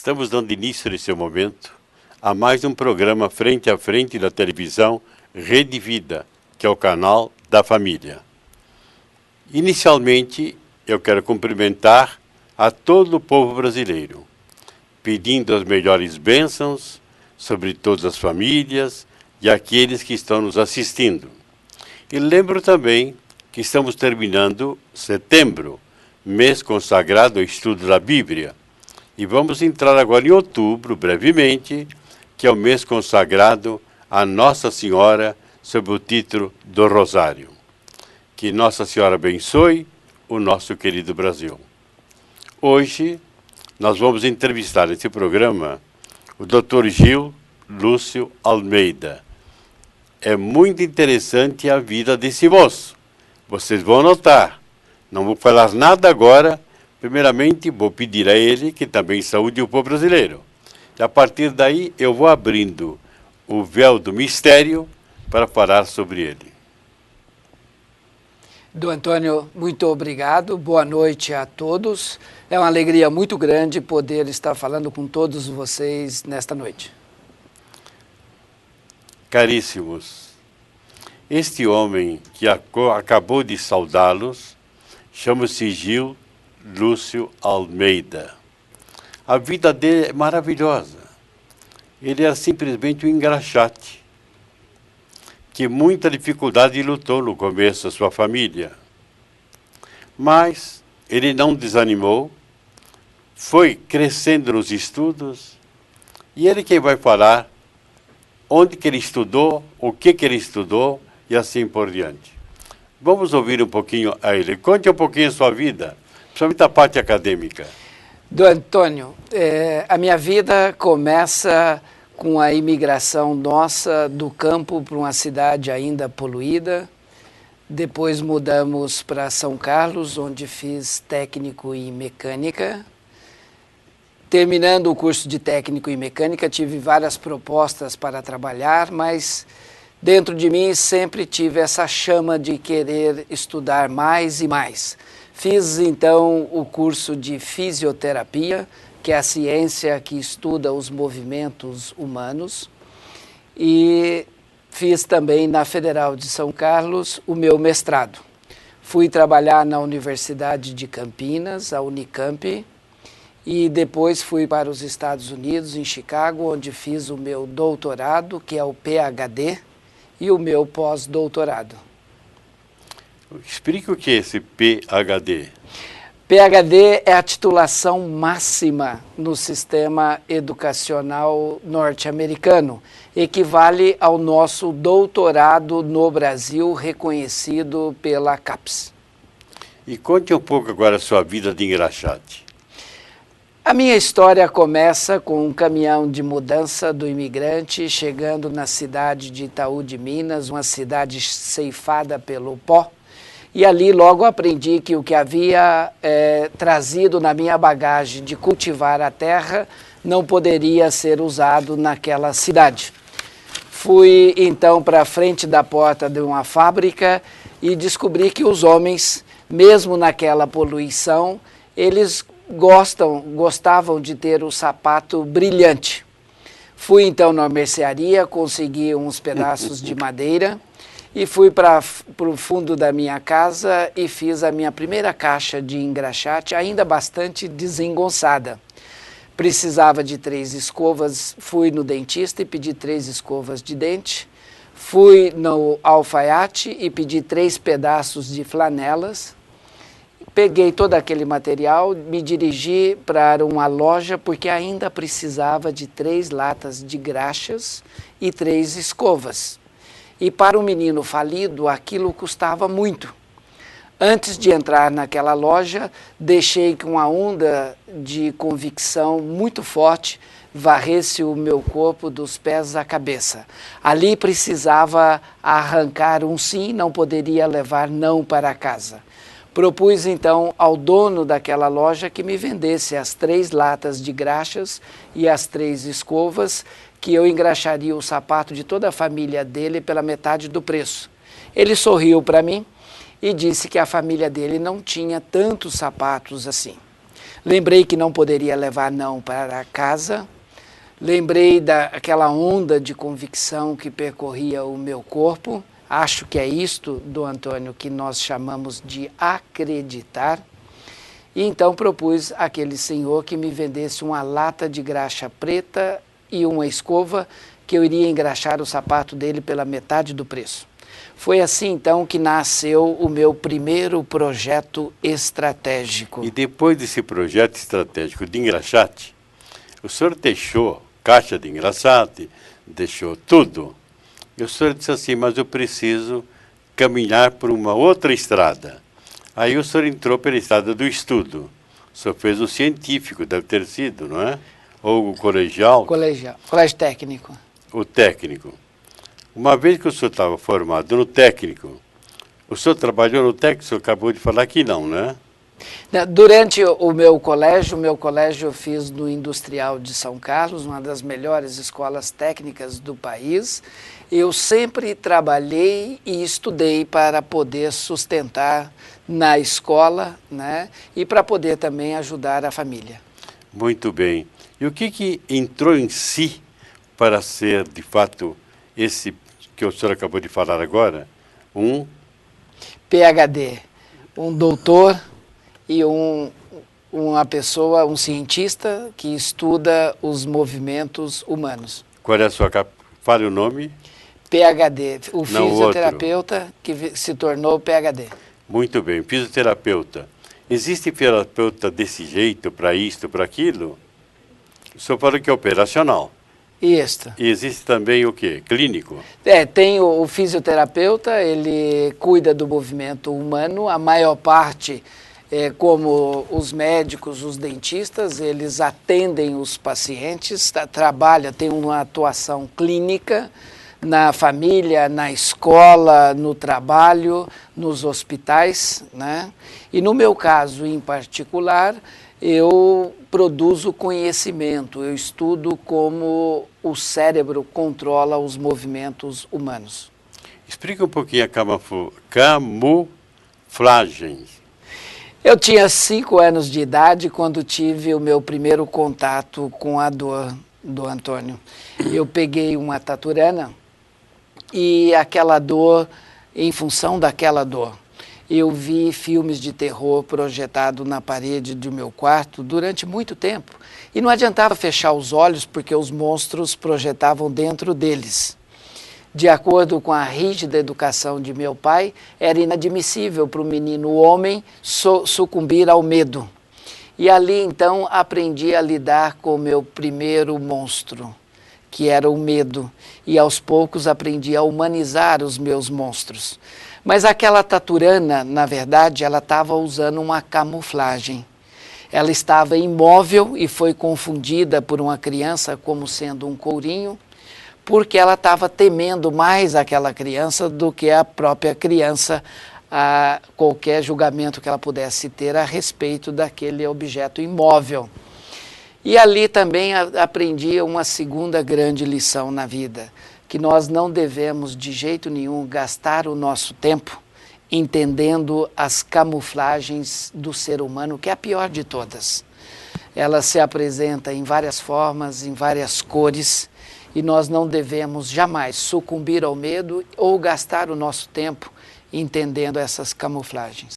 Estamos dando início nesse momento a mais um programa Frente a Frente da televisão Rede Vida, que é o canal da família. Inicialmente, eu quero cumprimentar a todo o povo brasileiro, pedindo as melhores bênçãos sobre todas as famílias e aqueles que estão nos assistindo. E lembro também que estamos terminando setembro, mês consagrado ao estudo da Bíblia. E vamos entrar agora em outubro, brevemente, que é o mês consagrado a Nossa Senhora sob o título do Rosário. Que Nossa Senhora abençoe o nosso querido Brasil. Hoje, nós vamos entrevistar nesse programa o Dr. Gil Lúcio Almeida. É muito interessante a vida desse moço. Vocês vão notar. Não vou falar nada agora. Primeiramente, vou pedir a ele que também saúde o povo brasileiro. E a partir daí, eu vou abrindo o véu do mistério para falar sobre ele. Dom Antônio, muito obrigado. Boa noite a todos. É uma alegria muito grande poder estar falando com todos vocês nesta noite. Caríssimos, este homem que acabou de saudá-los chama-se Gil Lúcio Almeida. A vida dele é maravilhosa. Ele era simplesmente um engraxate, que muita dificuldade lutou no começo da sua família. Mas ele não desanimou, foi crescendo nos estudos, e ele quem vai falar onde que ele estudou, o que ele estudou e assim por diante. Vamos ouvir um pouquinho a ele. Conte um pouquinho a sua vida, principalmente a parte acadêmica. Dom Antônio, a minha vida começa com a imigração nossa do campo para uma cidade ainda poluída. Depois mudamos para São Carlos, onde fiz técnico em mecânica. Terminando o curso de técnico em mecânica, tive várias propostas para trabalhar, mas dentro de mim sempre tive essa chama de querer estudar mais e mais. Fiz então o curso de fisioterapia, que é a ciência que estuda os movimentos humanos, e fiz também na Federal de São Carlos o meu mestrado. Fui trabalhar na Universidade de Campinas, a Unicamp, e depois fui para os Estados Unidos, em Chicago, onde fiz o meu doutorado, que é o PhD, e o meu pós-doutorado. Explique o que é esse PhD. PhD é a titulação máxima no sistema educacional norte-americano. Equivale ao nosso doutorado no Brasil, reconhecido pela CAPES. E conte um pouco agora a sua vida de engraxate. A minha história começa com um caminhão de mudança do imigrante chegando na cidade de Itaú de Minas, uma cidade ceifada pelo pó. E ali logo aprendi que o que havia trazido na minha bagagem de cultivar a terra não poderia ser usado naquela cidade. Fui então para a frente da porta de uma fábrica e descobri que os homens, mesmo naquela poluição, eles gostavam de ter o sapato brilhante. Fui então na mercearia, consegui uns pedaços de madeira e fui para o fundo da minha casa e fiz a minha primeira caixa de engraxate, ainda bastante desengonçada. Precisava de 3 escovas, fui no dentista e pedi 3 escovas de dente. Fui no alfaiate e pedi 3 pedaços de flanelas. Peguei todo aquele material, me dirigi para uma loja porque ainda precisava de 3 latas de graxas e 3 escovas. E para um menino falido, aquilo custava muito. Antes de entrar naquela loja, deixei que uma onda de convicção muito forte varresse o meu corpo dos pés à cabeça. Ali precisava arrancar um sim, não poderia levar não para casa. Propus então ao dono daquela loja que me vendesse as 3 latas de graxas e as 3 escovas, que eu engraxaria o sapato de toda a família dele pela metade do preço. Ele sorriu para mim e disse que a família dele não tinha tantos sapatos assim. Lembrei que não poderia levar não para casa. Lembrei daquela onda de convicção que percorria o meu corpo. Acho que é isto, Dom Antônio, que nós chamamos de acreditar. E então propus àquele senhor que me vendesse uma lata de graxa preta e uma escova, que eu iria engraxar o sapato dele pela metade do preço. Foi assim então que nasceu o meu primeiro projeto estratégico. E depois desse projeto estratégico de engraxate, o senhor deixou caixa de engraxate, deixou tudo. E o senhor disse assim, mas eu preciso caminhar por uma outra estrada. Aí o senhor entrou pela estrada do estudo. O senhor fez o científico, deve ter sido, não é? Ou o colegial? Colégio técnico. O técnico. Uma vez que o senhor estava formado no técnico, o senhor trabalhou no técnico, o senhor acabou de falar que não, né? Durante o meu colégio eu fiz no Industrial de São Carlos, uma das melhores escolas técnicas do país. Eu sempre trabalhei e estudei para poder sustentar na escola, né? E para poder também ajudar a família. Muito bem. E o que entrou em si para ser, de fato, esse que o senhor acabou de falar agora, um PhD, um doutor e uma pessoa, um cientista que estuda os movimentos humanos. Qual é a sua fale o nome? PhD, o Não, fisioterapeuta que se tornou PhD. Muito bem, fisioterapeuta. Existe fisioterapeuta desse jeito, para isto, para aquilo? O senhor falou que é operacional. Isso. E existe também o quê? Clínico? Tem o fisioterapeuta, ele cuida do movimento humano, a maior parte, como os médicos, os dentistas, eles atendem os pacientes, tem uma atuação clínica na família, na escola, no trabalho, nos hospitais, né? E no meu caso em particular, eu produzo conhecimento, eu estudo como o cérebro controla os movimentos humanos. Explica um pouquinho a camuflagem. Eu tinha 5 anos de idade quando tive o meu primeiro contato com a dor do Antônio. Eu peguei uma taturana e aquela dor, em função daquela dor, eu vi filmes de terror projetado na parede do meu quarto durante muito tempo. E não adiantava fechar os olhos porque os monstros projetavam dentro deles. De acordo com a rígida educação de meu pai, era inadmissível para o menino homem sucumbir ao medo. E ali então aprendi a lidar com o meu primeiro monstro, que era o medo. E aos poucos aprendi a humanizar os meus monstros. Mas aquela taturana, na verdade, ela estava usando uma camuflagem. Ela estava imóvel e foi confundida por uma criança como sendo um courinho, porque ela estava temendo mais aquela criança do que a própria criança, a qualquer julgamento que ela pudesse ter a respeito daquele objeto imóvel. E ali também aprendi uma segunda grande lição na vida, que nós não devemos de jeito nenhum gastar o nosso tempo entendendo as camuflagens do ser humano, que é a pior de todas. Ela se apresenta em várias formas, em várias cores, e nós não devemos jamais sucumbir ao medo ou gastar o nosso tempo entendendo essas camuflagens.